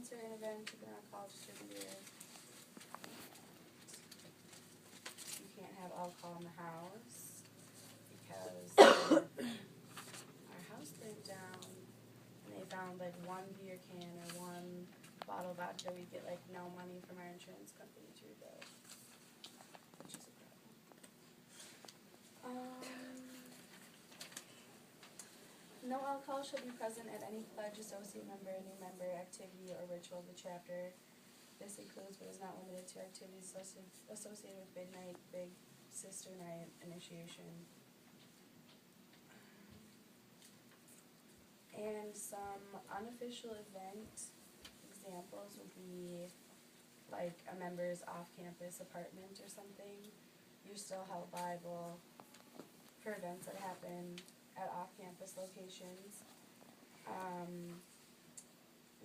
sponsor an event to be an alcohol distributor. You can't have alcohol in the house because our house burned down and they found like one beer can or one bottle of vodka. We get like no money from our insurance company to rebuild, which is a problem. No alcohol shall be present at any pledge, associate member, new member, activity, or ritual of the chapter. This includes but is not limited to activities associated with Big Night, Big Sister Night, initiation. And some unofficial event examples would be like a member's off-campus apartment or something. You're still held liable for events that happen at off-campus locations. And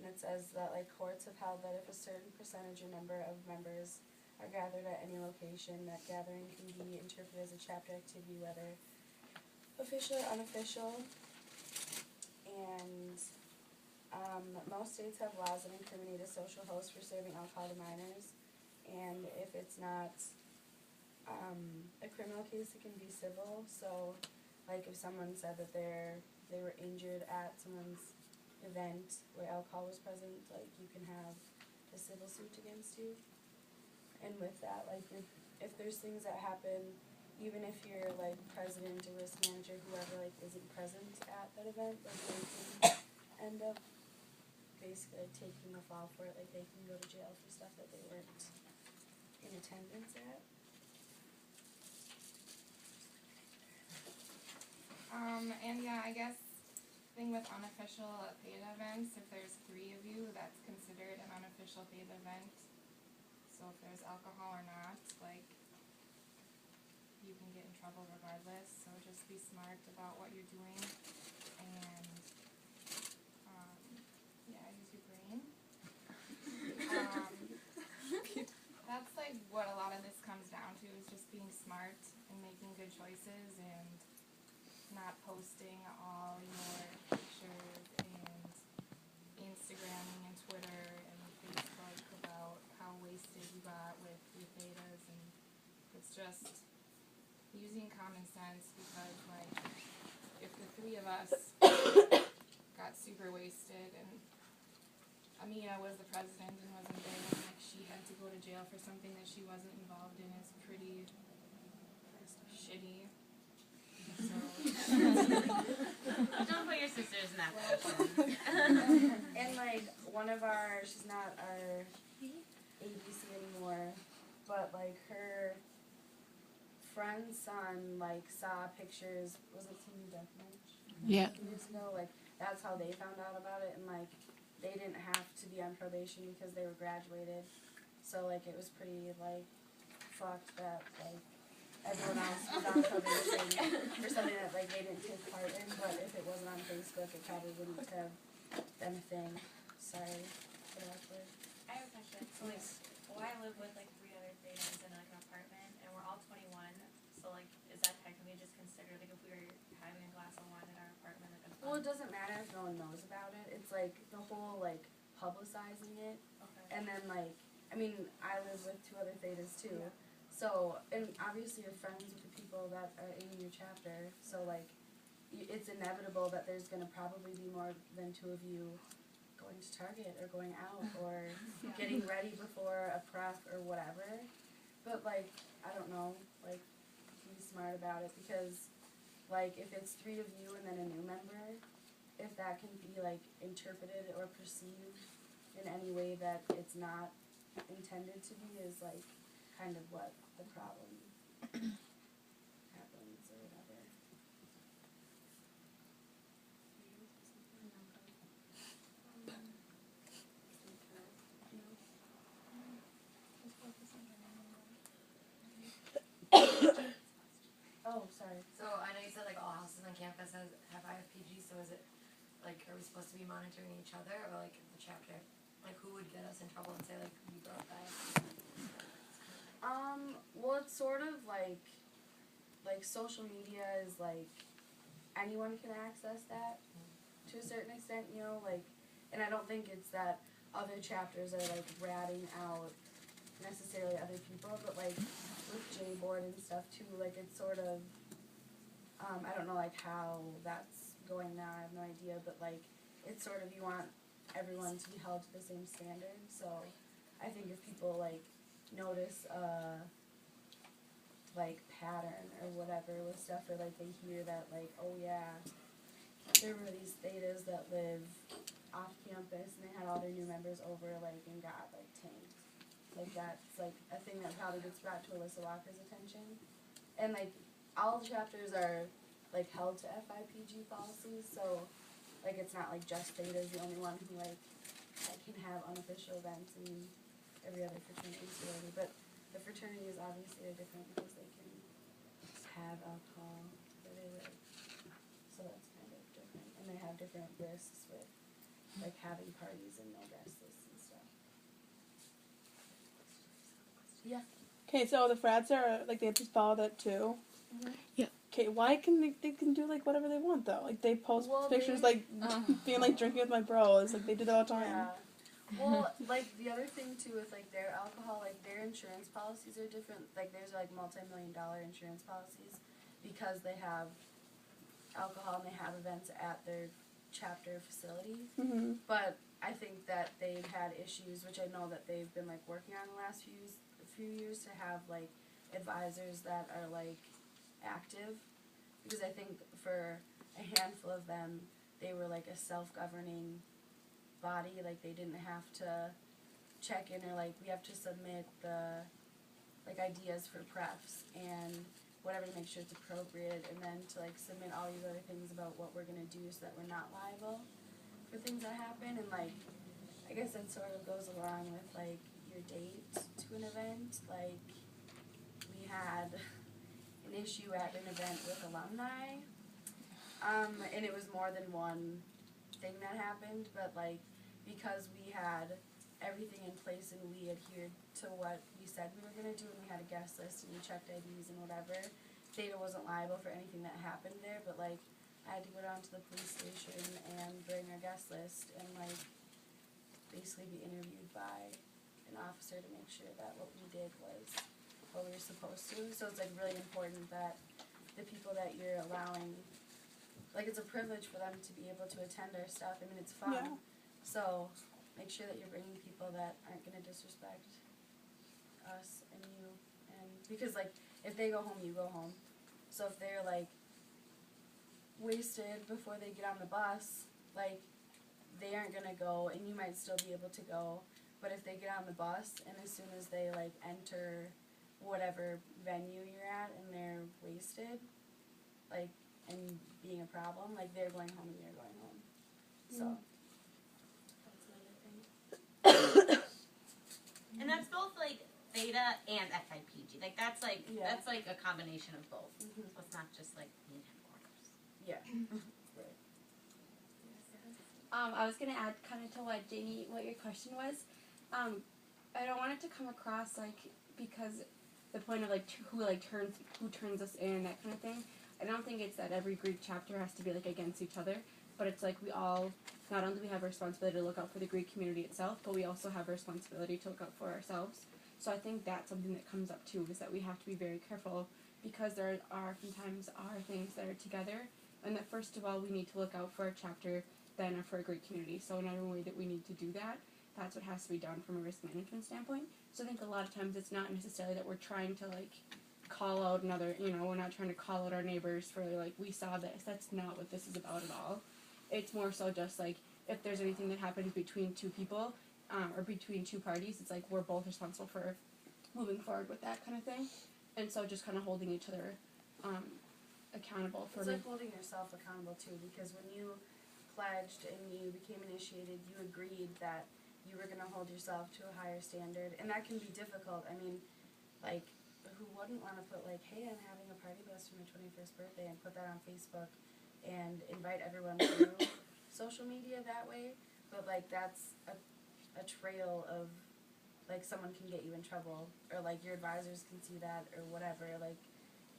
it says that like courts have held that if a certain percentage or number of members are gathered at any location, that gathering can be interpreted as a chapter activity, whether official or unofficial. And most states have laws that incriminate a social host for serving alcohol to minors, and if it's not a criminal case, it can be civil. So like if someone said that they were injured at someone's event where alcohol was present, like you can have a civil suit against you. And with that, like if there's things that happen, even if you're like president or risk manager, whoever like isn't present at that event, like they can end up basically like taking the fall for it. Like they can go to jail for stuff that they weren't in attendance at. And yeah, I guess thing with unofficial paid events, if there's 3 of you, that's considered an unofficial paid event. So if there's alcohol or not, like, you can get in trouble regardless. So just be smart about what you're doing, and yeah, use your brain. That's like what a lot of this comes down to, is just being smart and making good choices and not posting all your pictures and Instagramming and Twitter and Facebook about how wasted you got with your betas, and it's just using common sense, because like if the 3 of us got super wasted and Amina was the president and wasn't there, and like she had to go to jail for something that she wasn't involved in, is pretty shitty. So don't put your sisters in that position. And like one of our, she's not our ABC anymore, but like her friend's son like saw pictures, was it Teen Death March? Yeah. Years ago, like that's how they found out about it, and like they didn't have to be on probation because they were graduated. So like it was pretty like fucked that like everyone else was on probation for something that like they didn't take part in, but if it wasn't on Facebook, it probably wouldn't have been a thing. Sorry for that word. I have a question. So like, well, I live with like 3 other things in like an apartment, and we're all 21. So like, is that technically just considered like if we were having a glass of wine at our apartment? Like, Well, it doesn't matter if no one knows about it. It's like the whole like publicizing it, okay. and then like I mean I live with 2 other thetas too. Yeah. So, and obviously you're friends with the people that are in your chapter, so like, it's inevitable that there's going to probably be more than 2 of you going to Target or going out or getting ready before a prep or whatever. But like, I don't know, like, be smart about it, because like if it's 3 of you and then a new member, if that can be like interpreted or perceived in any way that it's not intended to be, is like kind of what the problem happens or whatever. Oh, sorry. So I know you said like all houses on campus have FIPG, so is it like, are we supposed to be monitoring each other, or like the chapter? Like who would get us in trouble and say like you brought that? Well, it's sort of like social media is like anyone can access that to a certain extent, you know, like, and I don't think it's that other chapters are like ratting out necessarily other people, but like with J-board and stuff too, like it's sort of, I don't know like how that's going now, I have no idea, but like it's sort of, you want everyone to be held to the same standard, so I think if people like notice like pattern or whatever with stuff, or like they hear that like, oh yeah, there were these thetas that live off campus and they had all their new members over like and got like tanked. Like that's like a thing that probably gets brought to Alyssa Walker's attention. And like all the chapters are like held to FIPG policies, so like it's not like just Theta is the only one who like can have unofficial events and every other fraternity is sorority. But the fraternities obviously are different because they can have alcohol where they live. So that's kind of different. And they have different risks with like having parties and no guest lists and stuff. Yeah. Okay, so the frats are like they just follow that too. Mhm. Yeah. Okay, why can they can do like whatever they want though? Like they post Well, pictures they- like being like drinking with my bros. Like they do that all the time. Yeah. Well, like the other thing too with like their alcohol, like their insurance policies are different. Like there's like multi-million-dollar insurance policies because they have alcohol and they have events at their chapter facility. Mm-hmm. But I think that they've had issues, which I know that they've been like working on the last few years to have like advisors that are like active, because I think for a handful of them they were like a self-governing body, like they didn't have to check in or like we have to submit the like ideas for prefs and whatever to make sure it's appropriate, and then to like submit all these other things about what we're gonna do so that we're not liable for things that happen. And like I guess that sort of goes along with like your date to an event. Like we had an issue at an event with alumni, and it was more than one thing that happened, but like because we had everything in place and we adhered to what we said we were gonna do, and we had a guest list and we checked IDs and whatever, Theta wasn't liable for anything that happened there. But like I had to go down to the police station and bring our guest list and like basically be interviewed by an officer to make sure that what we did was what we were supposed to. So it's like really important that the people that you're allowing, like it's a privilege for them to be able to attend our stuff. I mean, it's fun. Yeah. So make sure that you're bringing people that aren't going to disrespect us and you. And because like if they go home, you go home. So if they're like wasted before they get on the bus, like they aren't going to go, and you might still be able to go. But if they get on the bus and as soon as they like enter whatever venue you're at and they're wasted, like, and being a problem, like they're going home and you're going home. So that's another thing. And that's both like Theta and FIPG. Like that's like Yeah. that's like a combination of both. Mhm. So it's not just like main headquarters. Yeah. Right. I was gonna add kind of to what Jamie, what your question was. I don't want it to come across like because the point of like who turns us in, that kind of thing. I don't think it's that every Greek chapter has to be like against each other, but it's like we all, not only do we have a responsibility to look out for the Greek community itself, but we also have a responsibility to look out for ourselves. So I think that's something that comes up too, is that we have to be very careful because there are oftentimes things that are together, and that first of all we need to look out for a chapter, then for a Greek community. So in every way that we need to do that, that's what has to be done from a risk management standpoint. So I think a lot of times it's not necessarily that we're trying to like call out another, we're not trying to call out our neighbors for like, we saw this. That's not what this is about at all. It's more so just like, if there's anything that happens between two people, or between two parties, it's like we're both responsible for moving forward with that kind of thing. And so just kind of holding each other accountable for It's like holding yourself accountable too, because when you pledged and you became initiated, you agreed that you were going to hold yourself to a higher standard, and that can be difficult. I mean, like, who wouldn't want to put like, hey, I'm having a party bus for my 21st birthday, and put that on Facebook and invite everyone through social media that way? But like that's a trail of like someone can get you in trouble, or like your advisors can see that, or whatever. Like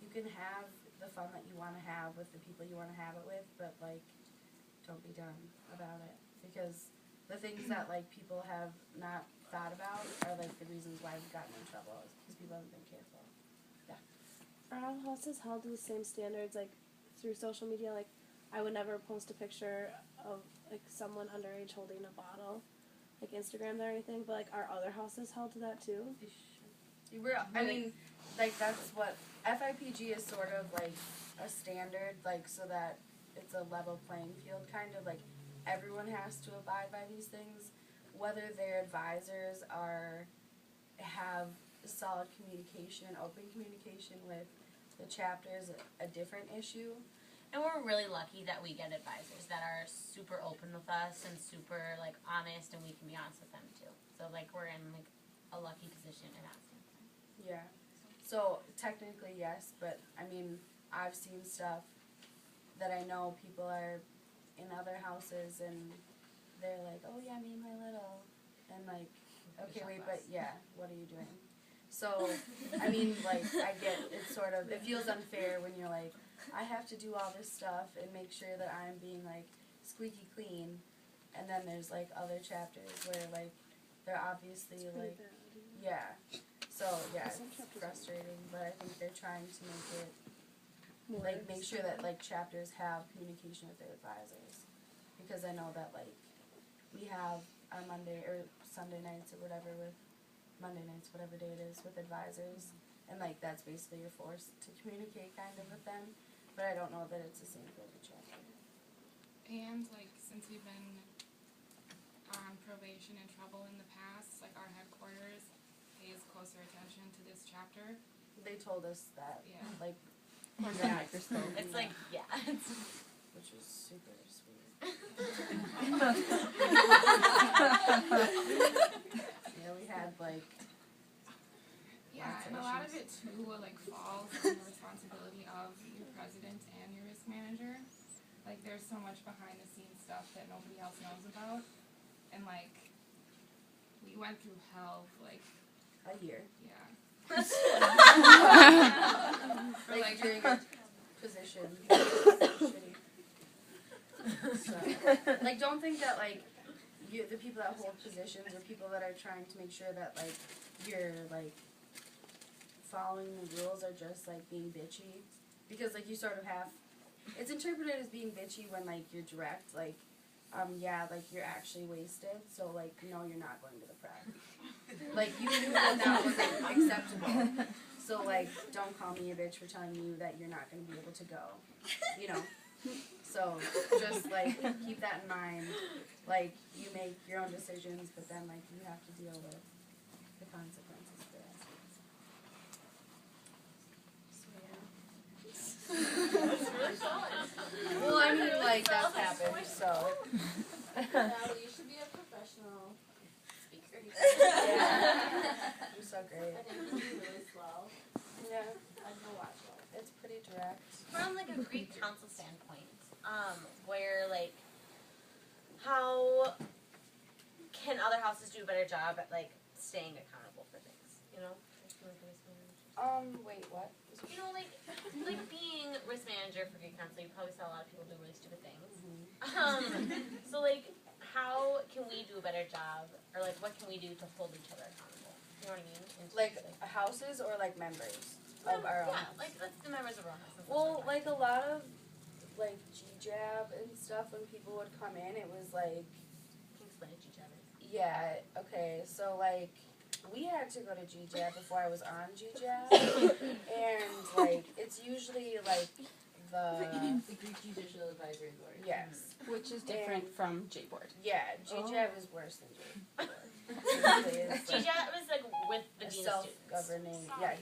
you can have the fun that you want to have with the people you want to have it with, but like don't be dumb about it, because the things that like people have not thought about are like the reasons why we've gotten in trouble is because people haven't been careful. Are all houses held to the same standards, like through social media? Like, I would never post a picture of like someone underage holding a bottle, like Instagram or anything. But like, are other houses held to that too? I mean, like that's what FIPG is sort of like a standard, like so that it's a level playing field, kind of like everyone has to abide by these things, whether their advisors have solid communication, open communication with the chapter is a different issue. And we're really lucky that we get advisors that are super open with us and super like honest, and we can be honest with them too. So like we're in like a lucky position in that standpoint. Yeah. So technically yes, but I mean I've seen stuff that I know people are in other houses and they're like, oh yeah, me and my little, and like, okay wait, but yeah, what are you doing? So, I mean, like, I get, it's sort of, it feels unfair when you're like, I have to do all this stuff and make sure that I'm being, like, squeaky clean, and then there's, like, other chapters where, like, they're obviously, like, yeah. So, yeah, it's frustrating, but I think they're trying to make it, like, make sure that, like, chapters have communication with their advisors, because I know that, like, we have our Monday or Sunday nights or whatever with Monday nights, whatever day it is, with advisors, and like that's basically you're forced to communicate kind of with them, but I don't know that it's the same for every chapter. And like since we've been on probation and trouble in the past, like our headquarters pays closer attention to this chapter. They told us that, Yeah. like, It's like yeah. which was super sweet. Yeah, we had like. Yeah, and a lot of it too like falls on the responsibility of your president and your risk manager. Like there's so much behind the scenes stuff that nobody else knows about, and like we went through hell like A year. yeah. For Like like during our position. Shitty. So, like, don't think that like the people that hold positions or people that are trying to make sure that like you're like following the rules are just like being bitchy, because like you sort of have, it's interpreted as being bitchy when like you're direct, like yeah, like you're actually wasted, so like no, you're not going to the prep. Like you knew that wasn't acceptable, so like don't call me a bitch for telling you that you're not going to be able to go, you know. So just like keep that in mind. Like you make your own decisions, but then like you have to deal with the consequences for that. So yeah. Well, I mean, like that's happened. So. Natalie, you should be a professional speaker. Yeah. You're so great. I think you do really slow. Yeah. I'd go watch it. It's pretty direct. From like a Greek council standpoint, where like how can other houses do a better job at like staying accountable for things, you know? Wait, what? You know, like being risk manager for Greek council, you probably saw a lot of people do really stupid things. So like how can we do a better job, or like what can we do to hold each other accountable? You know what I mean? Like houses or like members of our own yeah, house? like that's the members of our own house. Well, like a lot of like GJAB and stuff, when people would come in, it was like, can you explain it to each other? yeah, okay, so like we had to go to GJAB before I was on GJAB, and like it's usually like the Greek Judicial Advisory Board. yes, Which is different from J-Board. yeah, GJAB is worse than GJAB. GJAT was like with the dean of students. Self-governing, yeah.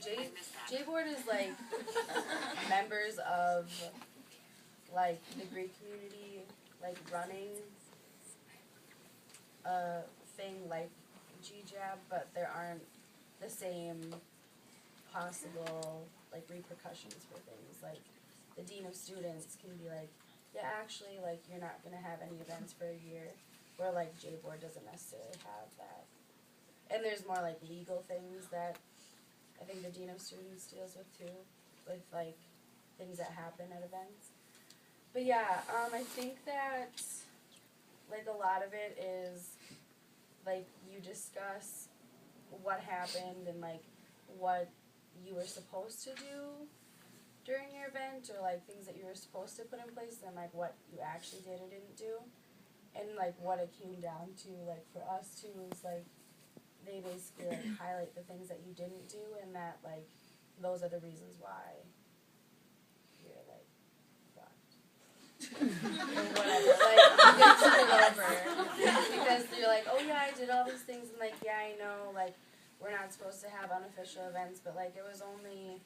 J board is like members of like the Greek community, like running a thing like GJAB, but there aren't the same possible like repercussions for things. Like the dean of students can be like, yeah, actually, like you're not gonna have any events for a year, where like J board doesn't necessarily have that. And there's more like legal things that I think the dean of students deals with too, with like things that happen at events. But yeah, I think that like a lot of it is like you discuss what happened and like what you were supposed to do during your event, or like things that you were supposed to put in place, and like what you actually did or didn't do, and like what it came down to. Like for us too is like they basically like highlight the things that you didn't do, and that like those are the reasons why you're like fucked or whatever. Like you get screwed over because you're like, oh yeah, I did all these things, and like yeah, I know like we're not supposed to have unofficial events, but like it was only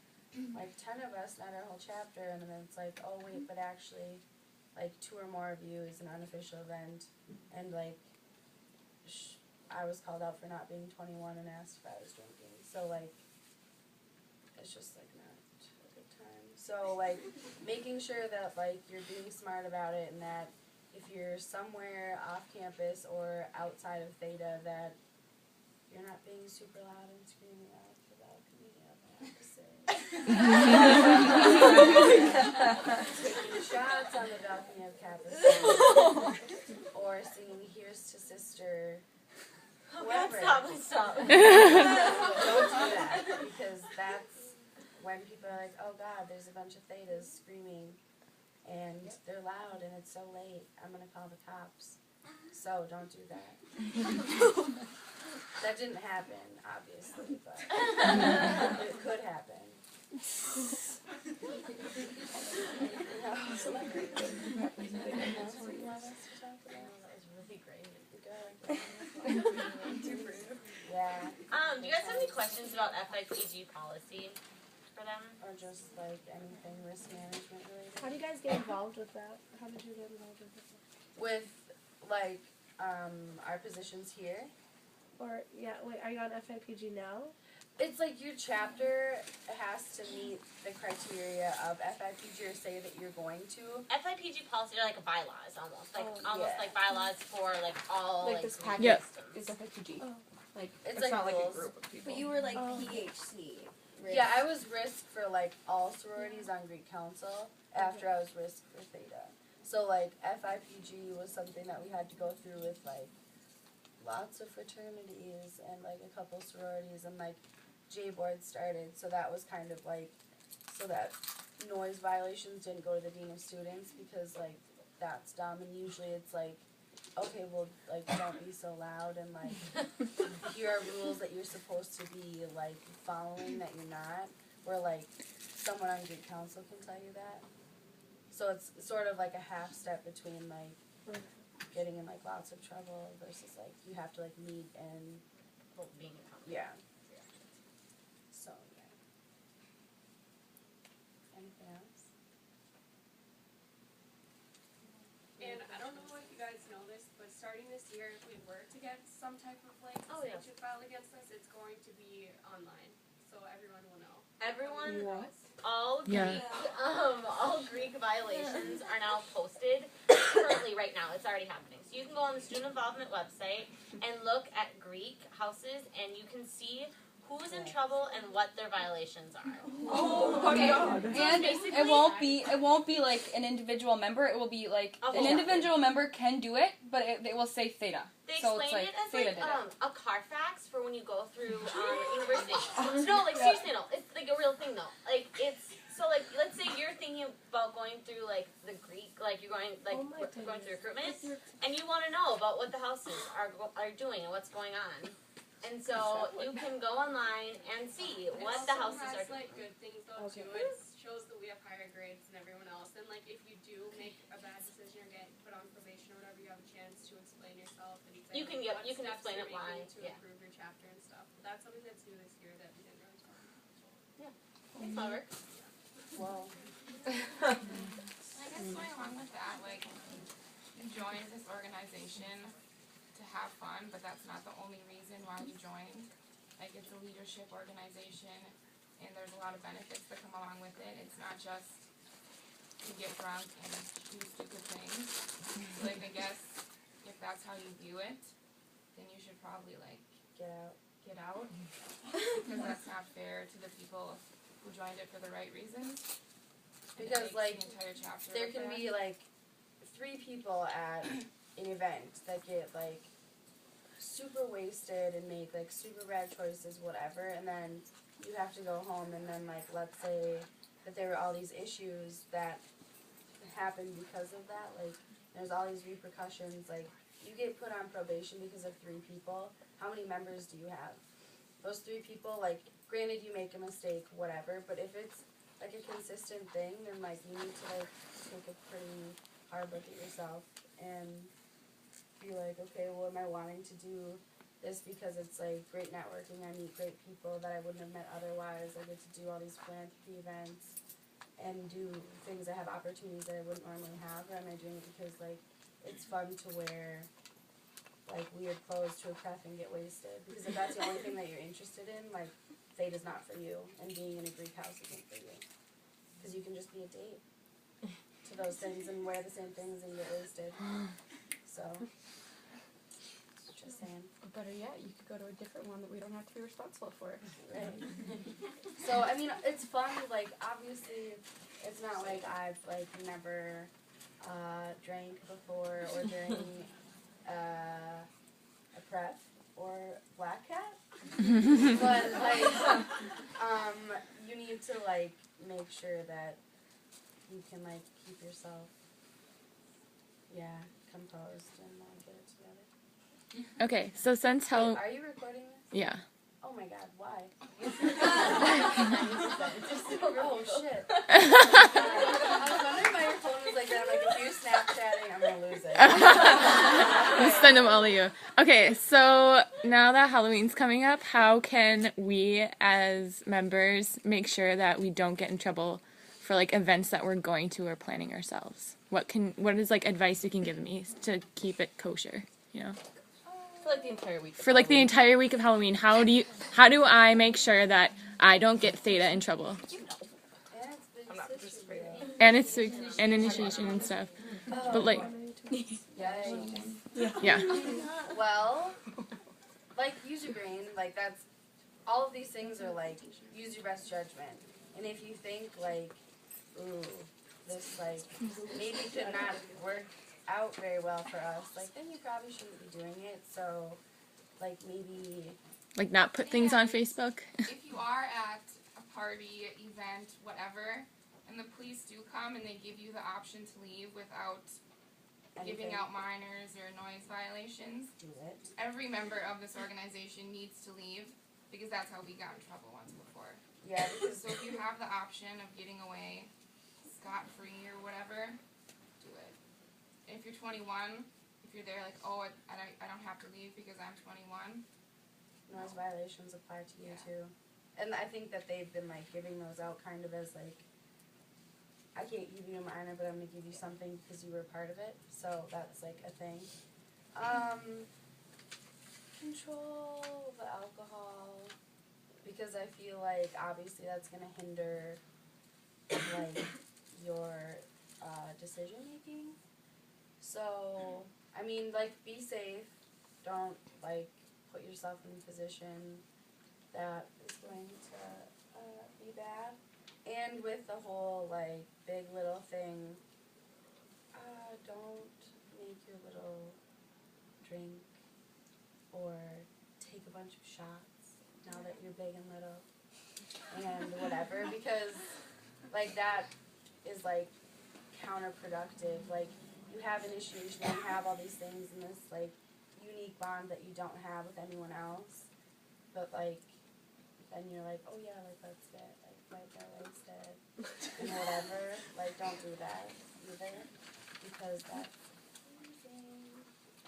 like 10 of us, not our whole chapter, and then it's like, oh wait, but actually like 2 or more of you is an unofficial event, and like I was called out for not being 21 and asked if I was drinking, so like it's just like not a good time. So like making sure that like you're being smart about it, and that if you're somewhere off campus or outside of Theta, that you're not being super loud and screaming out the balcony of my taking shots on the balcony of campus, or singing "Here's to Sister." Whatever. Stop. Don't do that, because that's when people are like, oh god, there's a bunch of Thetas screaming and they're loud and it's so late, I'm gonna call the cops. So don't do that. That didn't happen, obviously, but it could happen. That was really great. Yeah. Do you guys have any questions about FIPG policy for them? Or just like anything risk management related. How do you guys get involved with that? How did you get involved with it? With like our positions here. Or yeah, wait, are you on FIPG now? It's like your chapter has to meet the criteria of FIPG or say that you're going to. FIPG policy are like bylaws almost. Like yeah. like bylaws for like all Like like this Greek package Yep. is systems. FIPG. Oh. Like It's it's like not like rules. a group of people. But you were like Oh. PHC. Yeah, I was risk for like all sororities on Greek Council after I was risk for Theta. So like FIPG was something that we had to go through with like lots of fraternities and like a couple sororities, and like J board started, so that was kind of like so that noise violations didn't go to the dean of students, because like that's dumb, and usually it's like, okay, well like don't be so loud, and like here are rules that you're supposed to be like following that you're not, where like someone on Greek Council can tell you that. So it's sort of like a half step between like getting in like lots of trouble versus like you have to like meet and Being accountable. yeah. So yeah. Anything else? And I don't know if you guys know this, but starting this year, if we were to get some type of like Oh, yeah. sanction filed against us, it's going to be online, so everyone will know. Everyone, What? all Yeah. Greek, all Greek violations are now posted currently right now. It's already happening. So you can go on the student involvement website and look at Greek houses, and you can see who's in trouble and what their violations are. Okay, So and basically- it won't be like an individual member. It will be like A an whole individual member can do it, but it will say Theta. They So explain it's like it as Theta like did it. a Carfax for when you go through university. No, like seriously, no. It's like a real thing though. Like it's so like let's say you're thinking about going through like the Greek, like you're going like Oh my going through recruitment, goodness. and you want to know about what the houses are doing and what's going on. And so you can go online and see what the houses are It also has doing. like good things though Okay. too. It shows that we have higher grades than everyone else. And like if you do make a bad decision or get put on probation or whatever, you have a chance to explain yourself and say You can like, what you can steps explain you're it why. making to Yeah. improve your chapter and stuff. But that's something that's new this year that we didn't really talk about. That's how it works. Well, I guess going along with that, like, you joined this organization to have fun, but that's not the only reason why you joined. Like, it's a leadership organization, and there's a lot of benefits that come along with it. It's not just to get drunk and do stupid things. So, like, I guess if that's how you view it, then you should probably, like, get out. get out. Because that's not fair to the people who joined it for the right reasons. And it Because, makes like, the entire chapter There look can bad. be like 3 people at an event that get like super wasted and make like super bad choices, whatever, and then you have to go home and then like let's say that there were all these issues that happened because of that, like there's all these repercussions, like you get put on probation because of 3 people. How many members do you have? Those 3 people, like granted you make a mistake, whatever, but if it's like a consistent thing, then like you need to like take a pretty hard look at yourself and be like, okay, well, am I wanting to do this because it's like great networking, I meet great people that I wouldn't have met otherwise, I get to do all these philanthropy events and do things that have opportunities that I wouldn't normally have, or am I doing it because like it's fun to wear like weird clothes to a prep and get wasted? Because if that's the only thing that you're interested in, like fate is not for you, and being in a Greek house isn't for you. Because you can just be a date to those things and wear the same things and get wasted. So, just saying. Or better yet, you could go to a different one that we don't have to be responsible for. Right. So, I mean, it's fun, like, obviously, it's not like I've, like, never drank before or during a prep or Black Cat. But, like, you need to, like, make sure that you can, like, keep yourself, composed and get it together. Okay, so since Wait, how are you recording this? yeah. Oh my god, why? Oh shit. I was wondering why your phone was like that. I'm like, if you're Snapchatting, I'm gonna lose it. I'll send them all to you. Okay, so now that Halloween's coming up, how can we as members make sure that we don't get in trouble for like events that we're going to or planning ourselves? What is like advice you can give me to keep it kosher, you know? For like the entire week. For like the entire week of Halloween, how do I make sure that I don't get Theta in trouble? I'm not participating. And it's and initiation and stuff. But like yeah. Well, like, use your brain. Like, that's, all of these things are like, use your best judgment. And if you think like, ooh, this like maybe could not work out very well for us, like then you probably shouldn't be doing it. So like maybe Like not put things on Facebook. If you are at a party, event, whatever, and the police do come and they give you the option to leave without giving out minors or noise violations, do it. every member of this organization needs to leave because that's how we got in trouble once before. Yeah, because So if you have the option of getting away scot-free or whatever, do it. And if you're 21, if you're there like, oh, I don't have to leave because I'm 21, noise violations apply to you Yeah. too. And I think that they've been like giving those out kind of as like, I can't give you a minor, but I'm gonna give you something because you were part of it. So that's like a thing. Control the alcohol, because I feel like obviously that's gonna hinder like your decision making. So I mean, like, be safe. Don't like put yourself in a position that is going to be bad. And with the whole like big little thing, don't make your little drink or take a bunch of shots now that you're big and little and whatever, because like that is like counterproductive. Like, you have initiation, you have all these things in this like unique bond that you don't have with anyone else, but like then you're like, oh yeah, like let's get like wasted and whatever. Like, don't do that either, because that's amazing.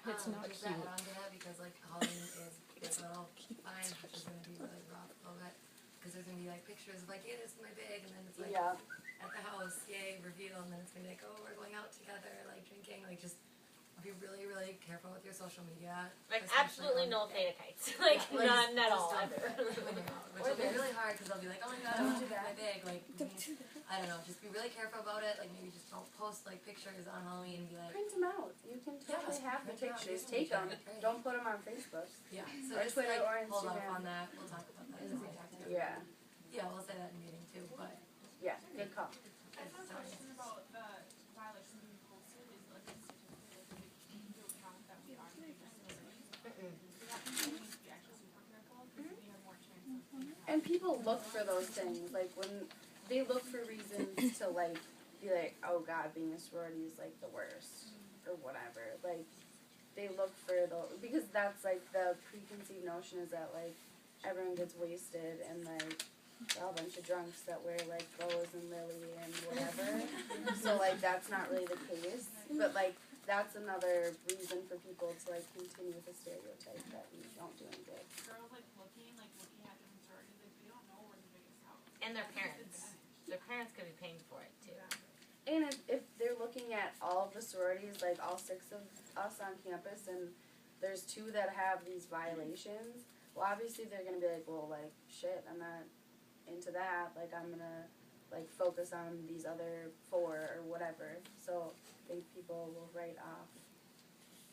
It's not just to add on to that, because like Halloween is a little fine, which is gonna be really rough a little bit, because there's gonna be like pictures of like, hey, this is my big, and then it's like Yeah. at the house, yay, reveal, and then it's gonna be like, oh, we're going out together, like drinking, like just be really, really careful with your social media. Like, especially absolutely on- no theta kites. Like, Yeah, not just all don't ever. when you're out, which will be really hard because they'll be like, oh my god, I want to my big. Like, I don't know, just be really careful about it. Like, maybe just don't post like pictures on Halloween and be like, Print them out. You can totally have the print them out, pictures. use Take them. Right. Don't put them on Facebook. yeah. So Or just Twitter like or hold off Instagram. on that. We'll talk about that as we talk to Yeah. Yeah, we'll say that in meeting too. But Yeah. Good call. I have a question about the violation being posted. Is like a certificate, like, people look for those things, like when they look for reasons to like be like, oh God, being a sorority is like the worst or whatever. Like they look for because that's like the preconceived notion is that like everyone gets wasted and like they're all a bunch of drunks that wear like bows and lily and whatever. So like that's not really the case. But like that's another reason for people to like continue with the stereotype that we don't do any good. Girls like looking at different sororities, like they don't know where the biggest house. And their parents. Their parents could be paying for it too. And if they're looking at all of the sororities, like all 6 of us on campus, and there's 2 that have these violations, well obviously they're gonna be like, well like shit, I'm not into that, like I'm gonna like focus on these other 4 or whatever. So I think people will write off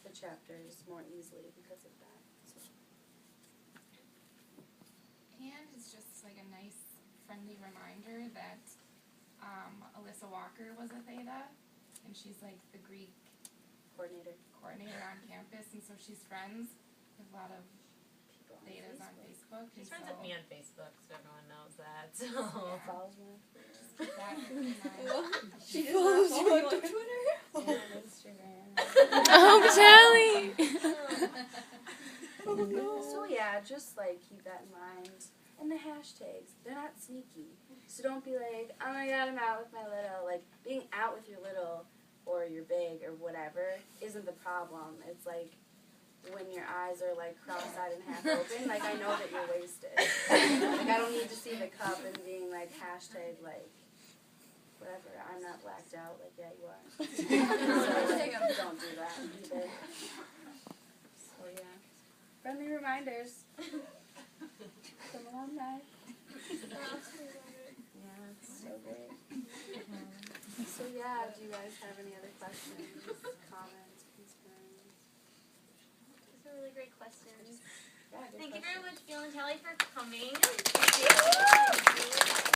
the chapters more easily because of that. So. And it's just like a nice, friendly reminder that Alyssa Walker was a Theta, and she's like the Greek Coordinator on campus, and so she's friends with a lot of Thetas on Facebook. She's and friends so with me on Facebook, so everyone knows that. So. Yeah. follows me. Keep that in mind. She follows you on Twitter. And Instagram. Oh, Shelly. So yeah, just like keep that in mind. And the hashtags, they're not sneaky. So don't be like, oh my God, I'm out with my little. Like being out with your little or your big or whatever isn't the problem. It's like when your eyes are like cross-eyed and half open, like I know that you're wasted. Like I don't need to see the cup and being like hashtag like whatever. I'm not blacked out. Like yeah, you are. So like, don't do that either. So yeah, friendly reminders. From alumni. Yeah, it's so great. So yeah, do you guys have any other questions, comments, concerns? Those are really great questions. Yeah, good Thank you questions. very much, Gil and Kelly, for coming.